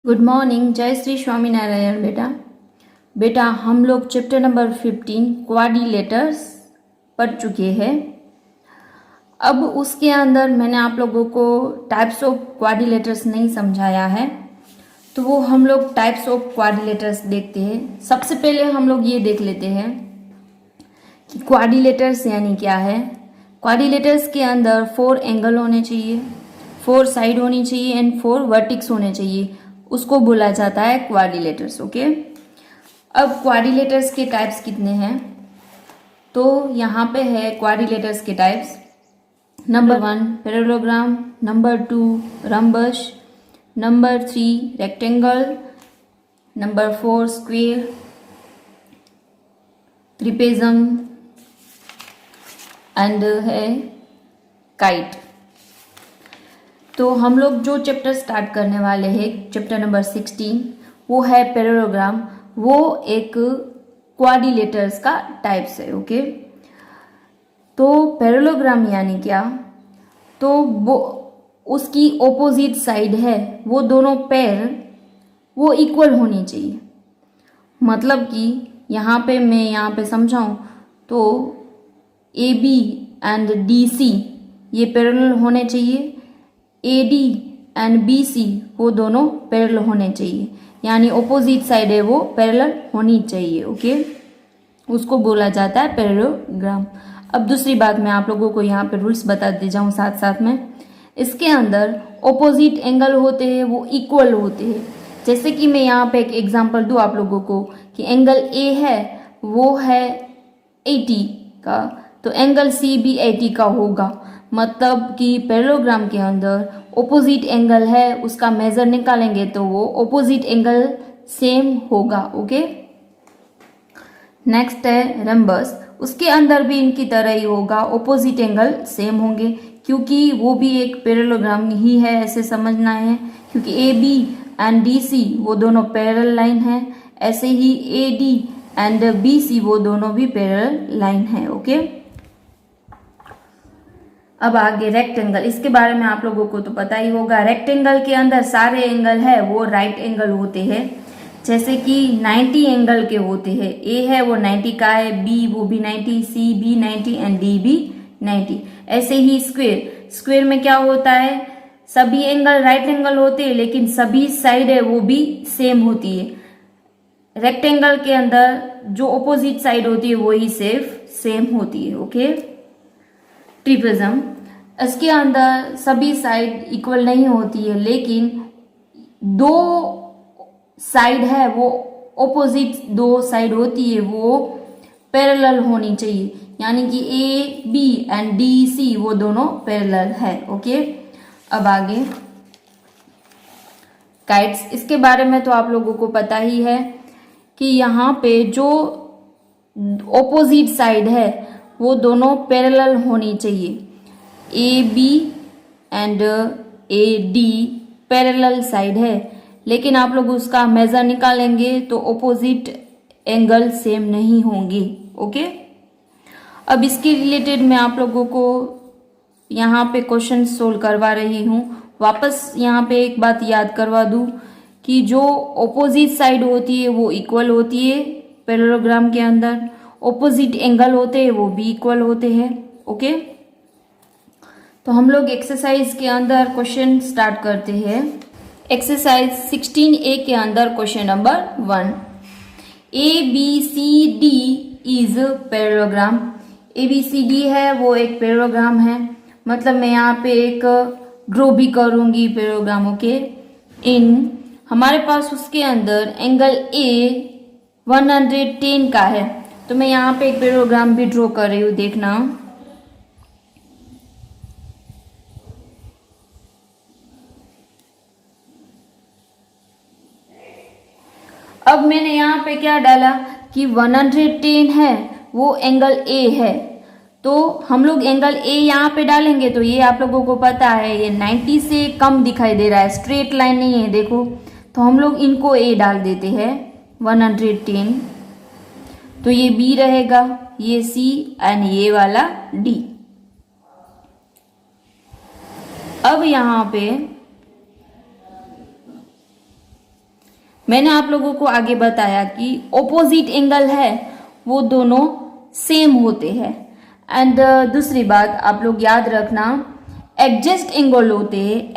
Good morning. जय श्री स्वामीनारायण। बेटा हम लोग चैप्टर नंबर 15 क्वाड्रिलेटर्स पढ़ चुके हैं। अब उसके अंदर मैंने आप लोगों को टाइप्स ऑफ क्वाड्रिलेटर्स नहीं समझाया है, तो वो हम लोग टाइप्स ऑफ क्वाड्रिलेटर्स देखते हैं। सबसे पहले हम लोग ये देख लेते हैं कि क्वाड्रिलेटर्स यानी क्या है। क्वाड्रिलेटर्स के अंदर 4 एंगल होने चाहिए, 4 साइड होनी चाहिए एंड 4 वर्टिक्स होने चाहिए, उसको बोला जाता है क्वाड्रिलेटर्स। ओके, अब क्वाड्रिलेटर्स के टाइप्स कितने हैं, तो यहाँ पे है क्वाड्रिलेटर्स के types. Number 1 parallelogram, number 2 rhombus, number 3 rectangle, number 4 square, trapezium and है काइट। तो हम लोग जो चैप्टर स्टार्ट करने वाले हैं, चैप्टर नंबर 16, वो है पैरेललोग्राम। वो एक क्वाड्रिलेटर्स का टाइप्स है। ओके, तो पैरेललोग्राम यानी क्या, तो वो उसकी ऑपोजिट साइड है, वो दोनों पैर वो इक्वल होनी चाहिए। मतलब कि यहाँ पे मैं यहाँ पे समझाऊं तो AB एंड DC ये पैरेलल होने चाहिए, AD एंड BC वो दोनों पैरेलल होने चाहिए, यानी ऑपोजिट साइड है वो पैरेलल होनी चाहिए। ओके, उसको बोला जाता है पैरेललोग्राम। अब दूसरी बात मैं आप लोगों को यहाँ पे रूल्स बता दे जाऊँ साथ साथ में। इसके अंदर ऑपोजिट एंगल होते हैं वो इक्वल होते हैं। जैसे कि मैं यहाँ पे एक एग्जांपल दूँ आप लोगों को कि एंगल A है वो है 80 का, तो एंगल C भी 80 का होगा। मतलब कि पैरेललोग्राम के अंदर ऑपोजिट एंगल है, उसका मेजर निकालेंगे तो वो ऑपोजिट एंगल सेम होगा। ओके, नेक्स्ट है रम्बस। उसके अंदर भी इनकी तरह ही होगा, ऑपोजिट एंगल सेम होंगे, क्योंकि वो भी एक पैरेललोग्राम ही है, ऐसे समझना है। क्योंकि AB एंड DC वो दोनों पैरेलल लाइन है, ऐसे ही AD एंड BC वो दोनों भी पैरेलल लाइन है। ओके, अब आगे रेक्टेंगल, इसके बारे में आप लोगों को तो पता ही होगा। रेक्टेंगल के अंदर सारे एंगल है वो राइट एंगल होते हैं। जैसे कि 90 एंगल के होते हैं, A है वो 90 का है, B वो भी 90, C भी 90 एंड D भी 90। ऐसे ही स्क्वेयर में क्या होता है, सभी एंगल राइट एंगल होते हैं लेकिन सभी साइड है वो भी सेम होती है। रेक्टेंगल के अंदर जो ऑपोजिट साइड होती है वही सिर्फ सेम होती है। ओके, ट्रिपेजम, इसके अंदर सभी साइड इक्वल नहीं होती है लेकिन दो साइड है वो ऑपोजिट दो साइड होती है वो पैरेलल होनी चाहिए, यानी कि AB एंड DC वो दोनों पैरेलल है। ओके, अब आगे काइट्स, इसके बारे में तो आप लोगों को पता ही है कि यहाँ पे जो ऑपोजिट साइड है वो दोनों पैरेलल होनी चाहिए। AB and AD parallel side है, लेकिन आप लोग उसका मेजर निकालेंगे तो ऑपोजिट एंगल सेम नहीं होंगे। ओके, अब इसके रिलेटेड मैं आप लोगों को यहाँ पे क्वेश्चन सोल्व करवा रही हूँ। वापस यहाँ पे एक बात याद करवा दूँ कि जो ऑपोजिट साइड होती है वो इक्वल होती है पैरेललोग्राम के अंदर, ऑपोजिट एंगल होते हैं वो भी इक्वल होते हैं। ओके, तो हम लोग एक्सरसाइज के अंदर क्वेश्चन स्टार्ट करते हैं। एक्सरसाइज 16A के अंदर question number 1, ABCD is parallelogram. ABCD है वो एक पैरेललोग्राम है, मतलब मैं यहाँ पे एक ड्रॉ भी करूंगी पैरेललोग्राम। ओके, इन हमारे पास उसके अंदर एंगल A 110 का है, तो मैं यहाँ पे एक पैरेललोग्राम भी ड्रॉ कर रही हूँ, देखना। अब मैंने यहाँ पे क्या डाला कि 110 है वो एंगल A है, तो हम लोग एंगल A यहाँ पे डालेंगे तो ये आप लोगों को पता है ये 90 से कम दिखाई दे रहा है, स्ट्रेट लाइन नहीं है देखो, तो हम लोग इनको A डाल देते हैं 110, तो ये B रहेगा, ये C एंड ये वाला D। अब यहाँ पे मैंने आप लोगों को आगे बताया कि ऑपोजिट एंगल है वो दोनों सेम होते हैं। एंड दूसरी बात आप लोग याद रखना, एडजस्ट एंगल होते हैं,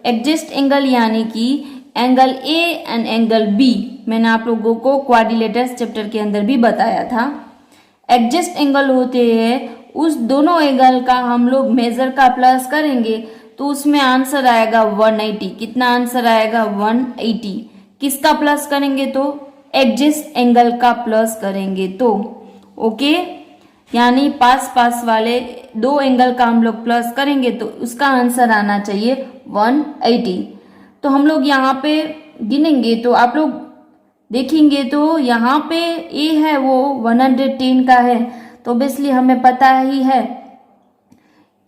एडजस्ट एंगल यानी कि angle A and angle B. मैंने आप लोगों को क्वाड्रिलेटरल्स चैप्टर के अंदर भी बताया था। एडजस्ट एंगल होते हैं, उस दोनों एंगल का हम लोग मेजर का प्लस करेंगे तो उसमें आंसर आएगा 180। कितना आंसर आएगा? 180। किसका प्लस करेंगे? तो एडजस्ट एंगल का प्लस करेंगे तो। ओके, यानी पास पास वाले दो एंगल का हम लोग प्लस करेंगे तो उसका आंसर आना चाहिए 180। तो हम लोग यहाँ पे गिनेंगे तो आप लोग देखेंगे तो यहाँ पे ए है वो 110 का है, तो ऑब्वियसली हमें पता ही है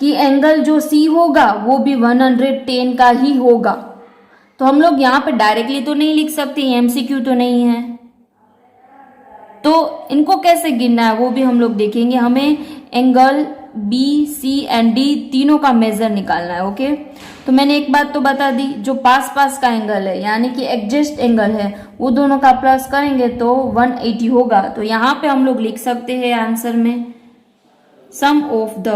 कि एंगल जो सी होगा वो भी 110 का ही होगा। तो हम लोग यहाँ पे डायरेक्टली तो नहीं लिख सकते, एमसीक्यू तो नहीं है, तो इनको कैसे गिनना है वो भी हम लोग देखेंगे। हमें angle B, C and D तीनों का मेजर निकालना है। ओके, तो मैंने एक बात तो बता दी, जो पास पास का एंगल है यानी कि एडजस्ट एंगल है वो दोनों का प्लस करेंगे तो 180 होगा। तो यहाँ पे हम लोग लिख सकते हैं आंसर में sum of the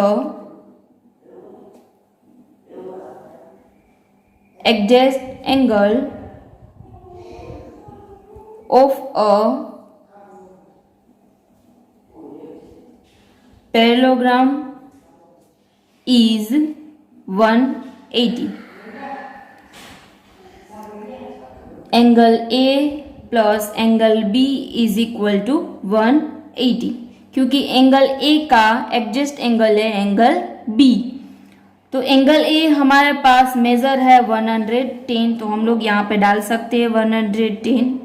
adjacent angle of a parallelogram is 180। Angle A plus angle B is equal to 180, क्योंकि एंगल ए का एडजस्ट एंगल है एंगल बी। तो एंगल ए हमारे पास मेजर है 110, तो हम लोग यहाँ पे डाल सकते हैं 110।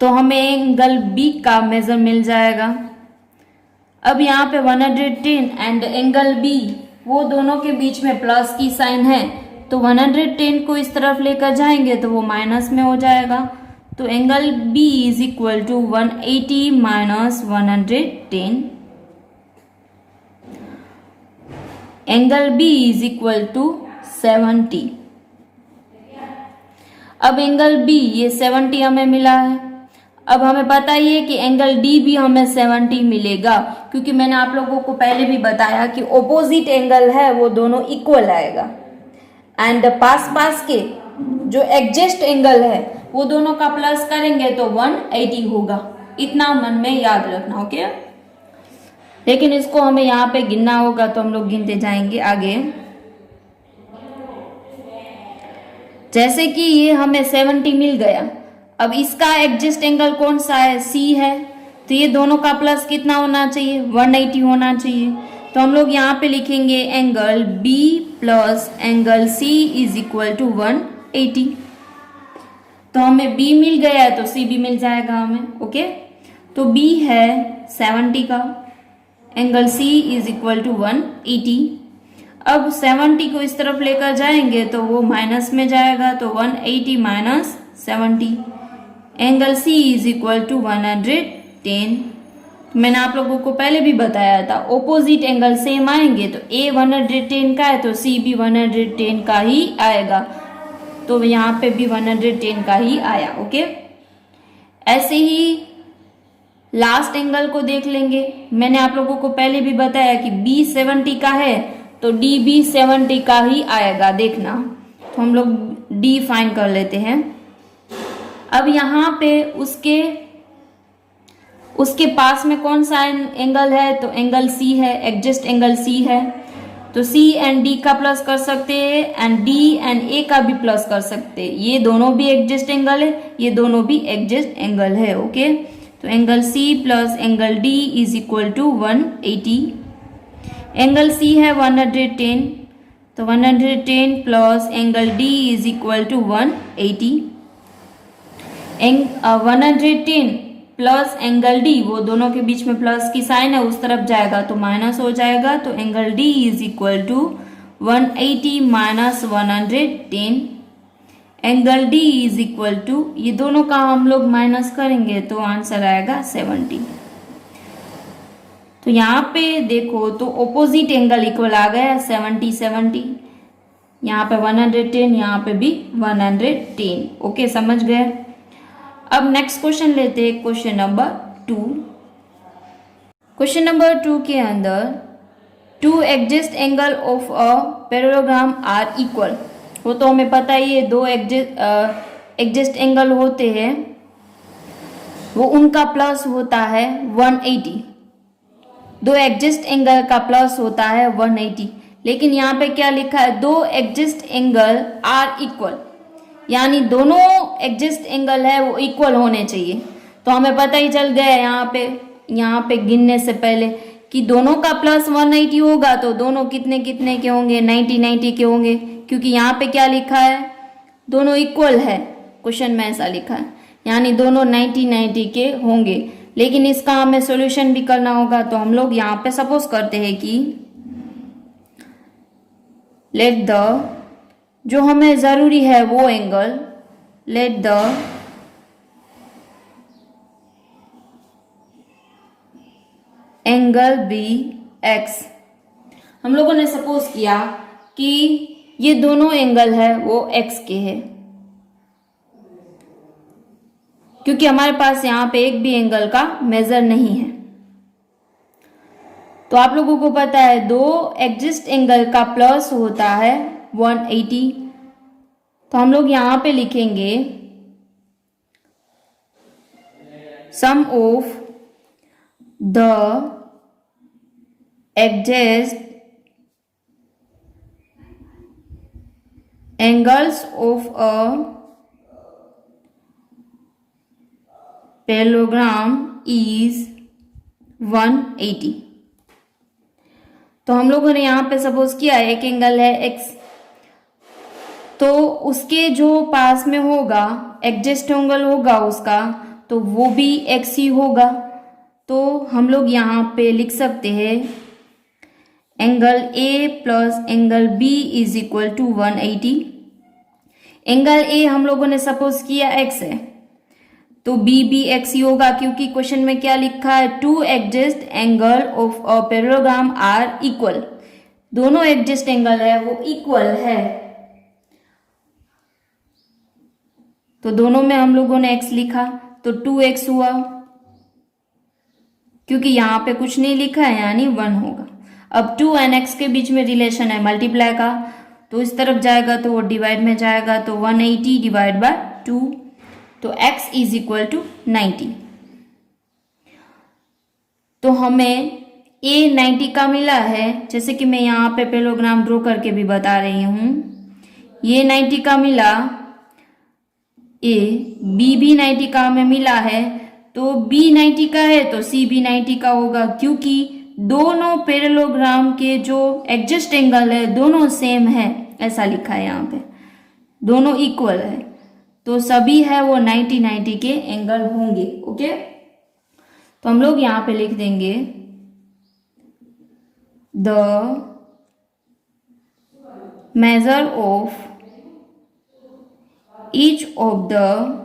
तो हमें एंगल बी का मेजर मिल जाएगा। अब यहाँ पे 110 एंड एंगल बी वो दोनों के बीच में प्लस की साइन है, तो 110 को इस तरफ लेकर जाएंगे तो वो माइनस में हो जाएगा। तो angle B is equal to 180 minus 110। Angle B is equal to 70। अब एंगल बी ये 70 हमें मिला है। अब हमें पता ही है कि एंगल डी भी हमें 70 मिलेगा, क्योंकि मैंने आप लोगों को पहले भी बताया कि ऑपोजिट एंगल है वो दोनों इक्वल आएगा। एंड पास पास के जो एडजस्ट एंगल है वो दोनों का प्लस करेंगे तो 180 होगा। इतना मन में याद रखना। ओके, लेकिन इसको हमें यहाँ पे गिनना होगा, तो हम लोग गिनते जाएंगे आगे। जैसे कि ये हमें 70 मिल गया, अब इसका एडजस्ट एंगल कौन सा है? सी है, तो ये दोनों का प्लस कितना होना चाहिए? 180 होना चाहिए। तो हम लोग यहाँ पे लिखेंगे angle B plus angle C is equal to 180। तो हमें बी मिल गया है तो सी भी मिल जाएगा हमें। ओके, तो बी है 70 का, angle C is equal to 180। अब 70 को इस तरफ लेकर जाएंगे तो वो माइनस में जाएगा, तो 180 minus 70। Angle C is equal to 110। मैंने आप लोगों को पहले भी बताया था, ऑपोजिट एंगल सेम आएंगे तो ए 110 का है तो सी भी 110 का ही आएगा। तो यहाँ पे भी 110 का ही आया। ओके, ऐसे ही लास्ट एंगल को देख लेंगे। मैंने आप लोगों को पहले भी बताया कि बी 70 का है तो डी भी 70 का ही आएगा, देखना। तो हम लोग डी फाइंड कर लेते हैं। अब यहाँ पे उसके पास में कौन सा एंगल है? तो एंगल सी है, एडजस्ट एंगल सी है, तो सी एंड डी का प्लस कर सकते हैं एंड डी एंड ए का भी प्लस कर सकते हैं। ये दोनों भी एडजस्ट एंगल है, ये दोनों भी एडजस्ट एंगल है। ओके, तो angle C plus angle D is equal to 180। Angle C है 110, तो 110 plus angle D is equal to 180। 110 plus angle D वो दोनों के बीच में प्लस की साइन है, उस तरफ जाएगा तो माइनस हो जाएगा। तो angle D is equal to 180 minus 110। Angle D is equal to, ये दोनों का हम लोग माइनस करेंगे तो आंसर आएगा 70। तो यहाँ पे देखो तो ऑपोजिट एंगल इक्वल आ गया 70 70। यहाँ पे 110, यहाँ पे भी 110। ओके, समझ गए। अब नेक्स्ट क्वेश्चन लेते हैं, क्वेश्चन नंबर 2। क्वेश्चन नंबर 2 के अंदर two adjacent angle of a parallelogram are equal. वो तो हमें पता ही है, दो एडजस्ट एंगल होते हैं, वो उनका प्लस होता है 180। दो एडजस्ट एंगल का प्लस होता है 180। लेकिन यहाँ पे क्या लिखा है, दो एडजस्ट एंगल आर इक्वल, यानी दोनों एडजस्ट एंगल है वो इक्वल होने चाहिए। तो हमें पता ही चल गया यहाँ पे गिनने से पहले कि दोनों का प्लस 180 होगा, तो दोनों कितने कितने के होंगे, 90 के होंगे, क्योंकि यहाँ पे क्या लिखा है, दोनों इक्वल है। क्वेश्चन में ऐसा लिखा है, यानी दोनों 90 के होंगे। लेकिन इसका हमें सॉल्यूशन भी करना होगा, तो हम लोग यहाँ पे सपोज करते हैं कि लेट द, जो हमें जरूरी है वो angle, let the angle be x. हम लोगों ने सपोज किया कि ये दोनों एंगल है वो एक्स के है, क्योंकि हमारे पास यहाँ पे एक भी एंगल का मेजर नहीं है। तो आप लोगों को पता है दो एडजस्ट एंगल का प्लस होता है 180। तो हम लोग यहाँ पे लिखेंगे sum of the adjacent angles of a parallelogram is 180। तो हम लोगों ने यहाँ पे सपोज किया एक एंगल है x, तो उसके जो पास में होगा एडजस्ट एंगल होगा उसका, तो वो भी x ही होगा। तो हम लोग यहाँ पे लिख सकते हैं angle A plus angle B is equal to 180। Angle A हम लोगों ने सपोज किया x है, तो B भी x ही होगा, क्योंकि क्वेश्चन में क्या लिखा है, two adjacent angle of a parallelogram are equal. दोनों एडजस्ट एंगल है वो इक्वल है, तो दोनों में हम लोगों ने x लिखा, तो 2x हुआ, क्योंकि यहाँ पे कुछ नहीं लिखा है यानी 1 होगा। अब 2 और x के बीच में रिलेशन है मल्टीप्लाई का, तो इस तरफ जाएगा तो वो डिवाइड में जाएगा, तो 180 डिवाइड बाय 2, तो x इज इक्वल टू 90। तो हमें a 90 का मिला है, जैसे कि मैं यहाँ पे पैरेललोग्राम ड्रॉ करके भी बता रही हूँ। ये 90 का मिला, a, b भी 90 का हमें मिला है, तो b 90 का है तो c भी 90 का होगा, क्योंकि दोनों पैरेललोग्राम के जो एडजस्ट एंगल है दोनों सेम है, ऐसा लिखा है यहाँ पे, दोनों इक्वल है, तो सभी है वो 90 के एंगल होंगे। ओके, तो हम लोग यहाँ पे लिख देंगे the measure of each of the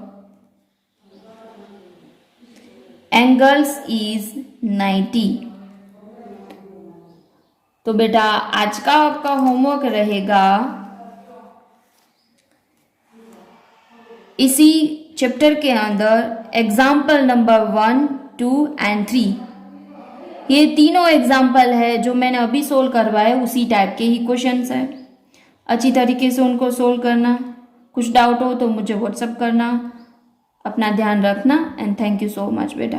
angles is 90। तो बेटा आज का आपका होमवर्क रहेगा इसी चैप्टर के अंदर एग्जाम्पल नंबर 1, 2 एंड 3। ये तीनों एग्जाम्पल है जो मैंने अभी सोल्व करवाए, उसी टाइप के ही क्वेश्चंस है। अच्छी तरीके से उनको सोल्व करना। कुछ डाउट हो तो मुझे व्हाट्सअप करना। अपना ध्यान रखना and thank you so much बेटा।